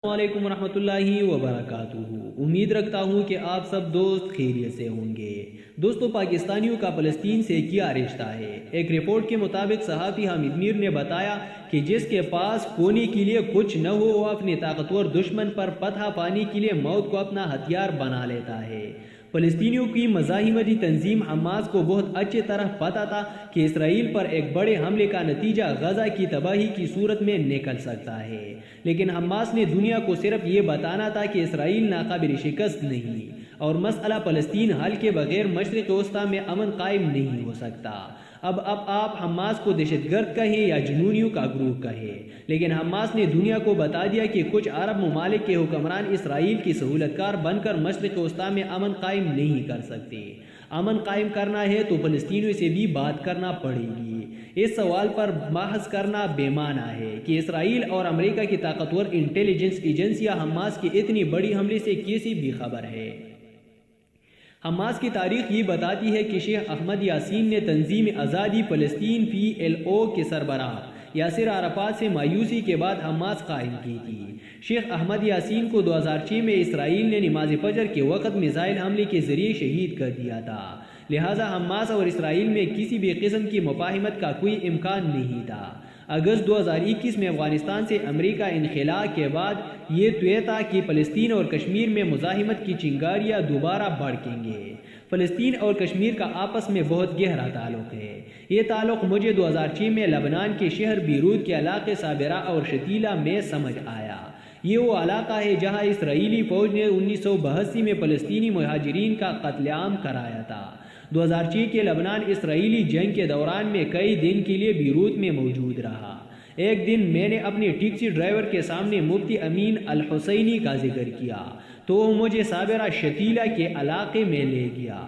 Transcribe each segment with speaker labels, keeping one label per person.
Speaker 1: السلام علیکم ورحمۃ اللہ وبرکاتہ۔ امید رکھتا ہوں کہ آپ سب دوست خیریت سے ہوں گے۔ دوستو، پاکستانیوں کا فلسطین سے کیا رشتہ ہے؟ ایک رپورٹ کے مطابق صحافی حامد میر نے بتایا کہ جس کے پاس کھونے کے لیے کچھ نہ ہو، وہ اپنے طاقتور دشمن پر فتح پانے کے لیے موت کو اپنا ہتھیار بنا لیتا ہے۔ فلسطینیوں کی مزاحمتی تنظیم حماس کو بہت اچھی طرح پتہ تھا کہ اسرائیل پر ایک بڑے حملے کا نتیجہ غزہ کی تباہی کی صورت میں نکل سکتا ہے، لیکن حماس نے دنیا کو صرف یہ بتانا تھا کہ اسرائیل ناقابل شکست نہیں اور مسئلہ فلسطین حل کے بغیر مشرق وسطی میں امن قائم نہیں ہو سکتا۔ اب آپ حماس کو دہشت گرد کہیں یا جنونیوں کا گروہ کہیں، لیکن حماس نے دنیا کو بتا دیا کہ کچھ عرب ممالک کے حکمران اسرائیل کی سہولت کار بن کر مشرق وسطی میں امن قائم نہیں کر سکتے۔ امن قائم کرنا ہے تو فلسطینیوں سے بھی بات کرنا پڑے گی۔ اس سوال پر بحث کرنا بے معنی ہے کہ اسرائیل اور امریکہ کی طاقتور انٹیلیجنس ایجنسیاں حماس کی اتنی بڑی حملے سے کیسی بھی خبر ہے۔ حماس کی تاریخ یہ بتاتی ہے کہ شیخ احمد یاسین نے تنظیم آزادی فلسطین PLO کے سربراہ یاسر عرفات سے مایوسی کے بعد حماس قائم کی تھی۔ شیخ احمد یاسین کو 2006 میں اسرائیل نے نماز فجر کے وقت میزائل حملے کے ذریعے شہید کر دیا تھا، لہٰذا حماس اور اسرائیل میں کسی بھی قسم کی مفاہمت کا کوئی امکان نہیں تھا۔ اگست 2021 میں افغانستان سے امریکہ انخلاء کے بعد یہ طے تھا کہ فلسطین اور کشمیر میں مزاحمت کی چنگاریاں دوبارہ بھڑکیں گے۔ فلسطین اور کشمیر کا آپس میں بہت گہرا تعلق ہے۔ یہ تعلق مجھے 2006 میں لبنان کے شہر بیروت کے علاقے صابرہ اور شتیلہ میں سمجھ آیا۔ یہ وہ علاقہ ہے جہاں اسرائیلی فوج نے 1982 میں فلسطینی مہاجرین کا قتل عام کرایا تھا۔ 2006 کے لبنان اسرائیلی جنگ کے دوران میں کئی دن کے لیے بیروت میں موجود رہا۔ ایک دن میں نے اپنے ٹیکسی ڈرائیور کے سامنے مفتی امین الحسینی کا ذکر کیا تو وہ مجھے صابرہ شتیلہ کے علاقے میں لے گیا،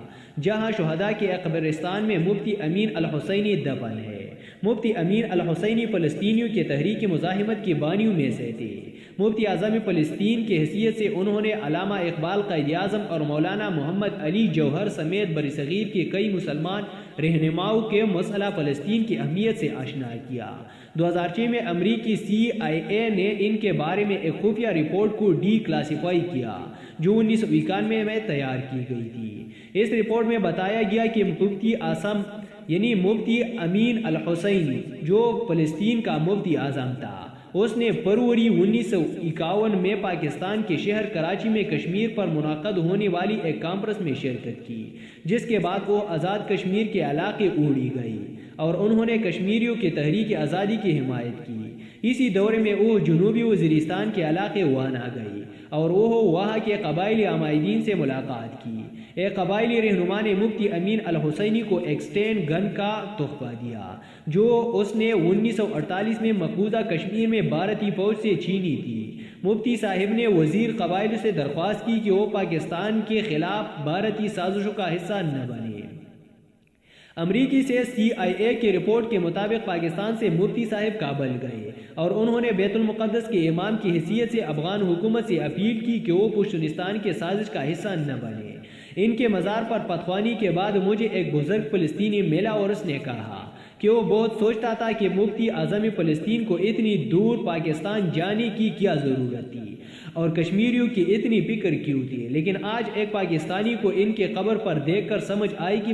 Speaker 1: جہاں شہداء کے قبرستان میں مفتی امین الحسینی دفن ہے۔ مفتی امین الحسینی فلسطینیوں کے تحریک مزاحمت کے بانیوں میں سے تھے۔ مفتی اعظم فلسطین کی حیثیت سے انہوں نے علامہ اقبال قائد اعظم اور مولانا محمد علی جوہر سمیت برصغیر کے کئی مسلمان رہنماؤں کے مسئلہ فلسطین کی اہمیت سے آشنا کیا۔ 2006 میں امریکی CIA نے ان کے بارے میں ایک خفیہ رپورٹ کو ڈی کلاسیفائی کیا جو 1991 میں تیار کی گئی تھی۔ اس رپورٹ میں بتایا گیا کہ مفتی اعظم یعنی مفتی امین الحسینی، جو فلسطین کا مفتی اعظم تھا، اس نے فروری 1951 میں پاکستان کے شہر کراچی میں کشمیر پر منعقد ہونے والی ایک کانفرنس میں شرکت کی، جس کے بعد وہ آزاد کشمیر کے علاقے اڑی گئی اور انہوں نے کشمیریوں کی تحریک آزادی کی حمایت کی۔ اسی دورے میں وہ جنوبی وزیرستان کے علاقے وانا گئی اور وہ وہاں کے قبائلی عمائدین سے ملاقات کی۔ ایک قبائلی رہنما نے مفتی امین الحسینی کو ایک سٹین گن کا تحفہ دیا جو اس نے 1948 میں مقبوضہ کشمیر میں بھارتی فوج سے چھینی تھی۔ مفتی صاحب نے وزیر قبائل سے درخواست کی کہ وہ پاکستان کے خلاف بھارتی سازشوں کا حصہ نہ بنے۔ امریکی سے CIA کی رپورٹ کے مطابق پاکستان سے مفتی صاحب کابل گئے اور انہوں نے بیت المقدس کے امام کی حیثیت سے افغان حکومت سے اپیل کی کہ وہ پشتونستان کے سازش کا حصہ نہ بنے۔ ان کے مزار پر پتخوانی کے بعد مجھے ایک بزرگ فلسطینی ملا اور اس نے کہا کہ وہ بہت سوچتا تھا کہ مفتی اعظم فلسطین کو اتنی دور پاکستان جانے کی کیا ضرورت تھی اور کشمیریوں کی اتنی فکر کیوں تھی، لیکن آج ایک پاکستانی کو ان کے قبر پر دیکھ کر سمجھ آئی کہ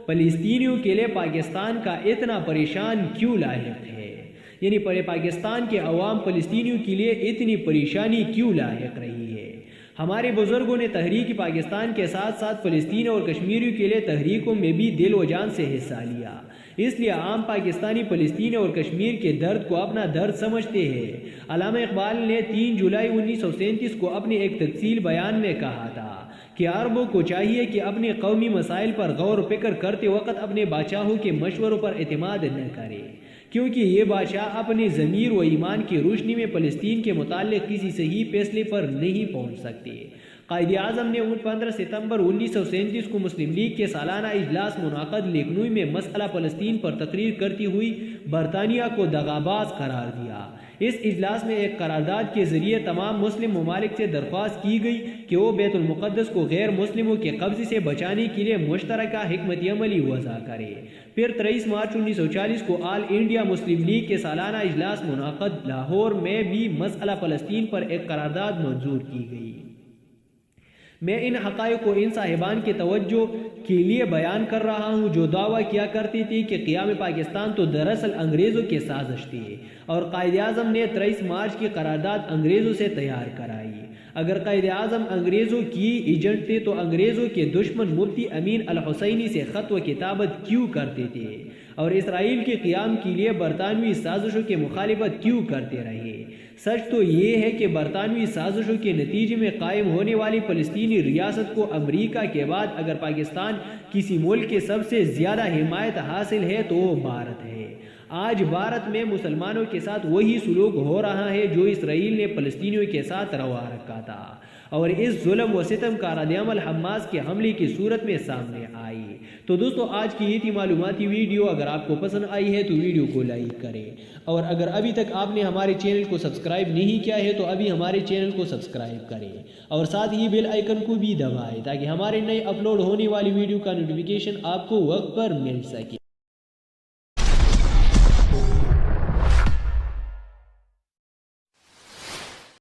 Speaker 1: فلسطینیوں کے لیے پاکستان کا اتنا پریشان کیوں لاحق ہے، یعنی پاکستان کے عوام فلسطینیوں کے لیے اتنی پریشانی کیوں لاحق رہی ہے۔ ہمارے بزرگوں نے تحریک پاکستان کے ساتھ ساتھ فلسطین اور کشمیریوں کے لیے تحریکوں میں بھی دل و جان سے حصہ لیا، اس لیے عام پاکستانی فلسطین اور کشمیر کے درد کو اپنا درد سمجھتے ہیں۔ علامہ اقبال نے 3 جولائی 1937 کو اپنے ایک تفصیل بیان میں کہا تھا کہ عربوں کو چاہیے کہ اپنے قومی مسائل پر غور و فکر کرتے وقت اپنے بادشاہوں کے مشوروں پر اعتماد نہ کرے، کیونکہ یہ بادشاہ اپنے ضمیر و ایمان کی روشنی میں فلسطین کے متعلق کسی صحیح فیصلے پر نہیں پہنچ سکتے۔ قائد اعظم نے 15 ستمبر 1937 کو مسلم لیگ کے سالانہ اجلاس منعقد لکھنؤ میں مسئلہ فلسطین پر تقریر کرتی ہوئی برطانیہ کو دغاباز قرار دیا۔ اس اجلاس میں ایک قرارداد کے ذریعے تمام مسلم ممالک سے درخواست کی گئی کہ وہ بیت المقدس کو غیر مسلموں کے قبضے سے بچانے کے لیے مشترکہ حکمت عملی وضع کرے۔ پھر 23 مارچ 1940 کو آل انڈیا مسلم لیگ کے سالانہ اجلاس منعقد، لاہور میں بھی مسئلہ فلسطین پر ایک قرارداد منظور کی گئی۔ میں ان حقائق کو ان صاحبان کی توجہ کے لیے بیان کر رہا ہوں جو دعویٰ کیا کرتے تھے کہ قیام پاکستان تو دراصل انگریزوں کی سازش تھی اور قائد اعظم نے 23 مارچ کی قرارداد انگریزوں سے تیار کرائی۔ اگر قائد اعظم انگریزوں کی ایجنٹ تھے تو انگریزوں کے دشمن مفتی امین الحسینی سے خط و کتابت کیوں کرتے تھے اور اسرائیل کے قیام کے لیے برطانوی سازشوں کی مخالفت کیوں کرتے رہے؟ سچ تو یہ ہے کہ برطانوی سازشوں کے نتیجے میں قائم ہونے والی فلسطینی ریاست کو امریکہ کے بعد اگر پاکستان کسی ملک کے سب سے زیادہ حمایت حاصل ہے تو وہ بھارت ہے۔ آج بھارت میں مسلمانوں کے ساتھ وہی سلوک ہو رہا ہے جو اسرائیل نے فلسطینیوں کے ساتھ روا رکھا تھا اور اس ظلم و ستم کا رد عمل حماس کے حملے کی صورت میں سامنے آئی۔ تو دوستو آج کی یہ تھی معلوماتی ویڈیو، اگر آپ کو پسند آئی ہے تو ویڈیو کو لائک کریں اور اگر ابھی تک آپ نے ہمارے چینل کو سبسکرائب نہیں کیا ہے تو ابھی ہمارے چینل کو سبسکرائب کریں اور ساتھ ہی بیل آئیکن کو بھی دبائیں تاکہ ہمارے نئے اپلوڈ ہونے والی ویڈیو کا نوٹیفیکیشن آپ کو وقت پر مل سکے۔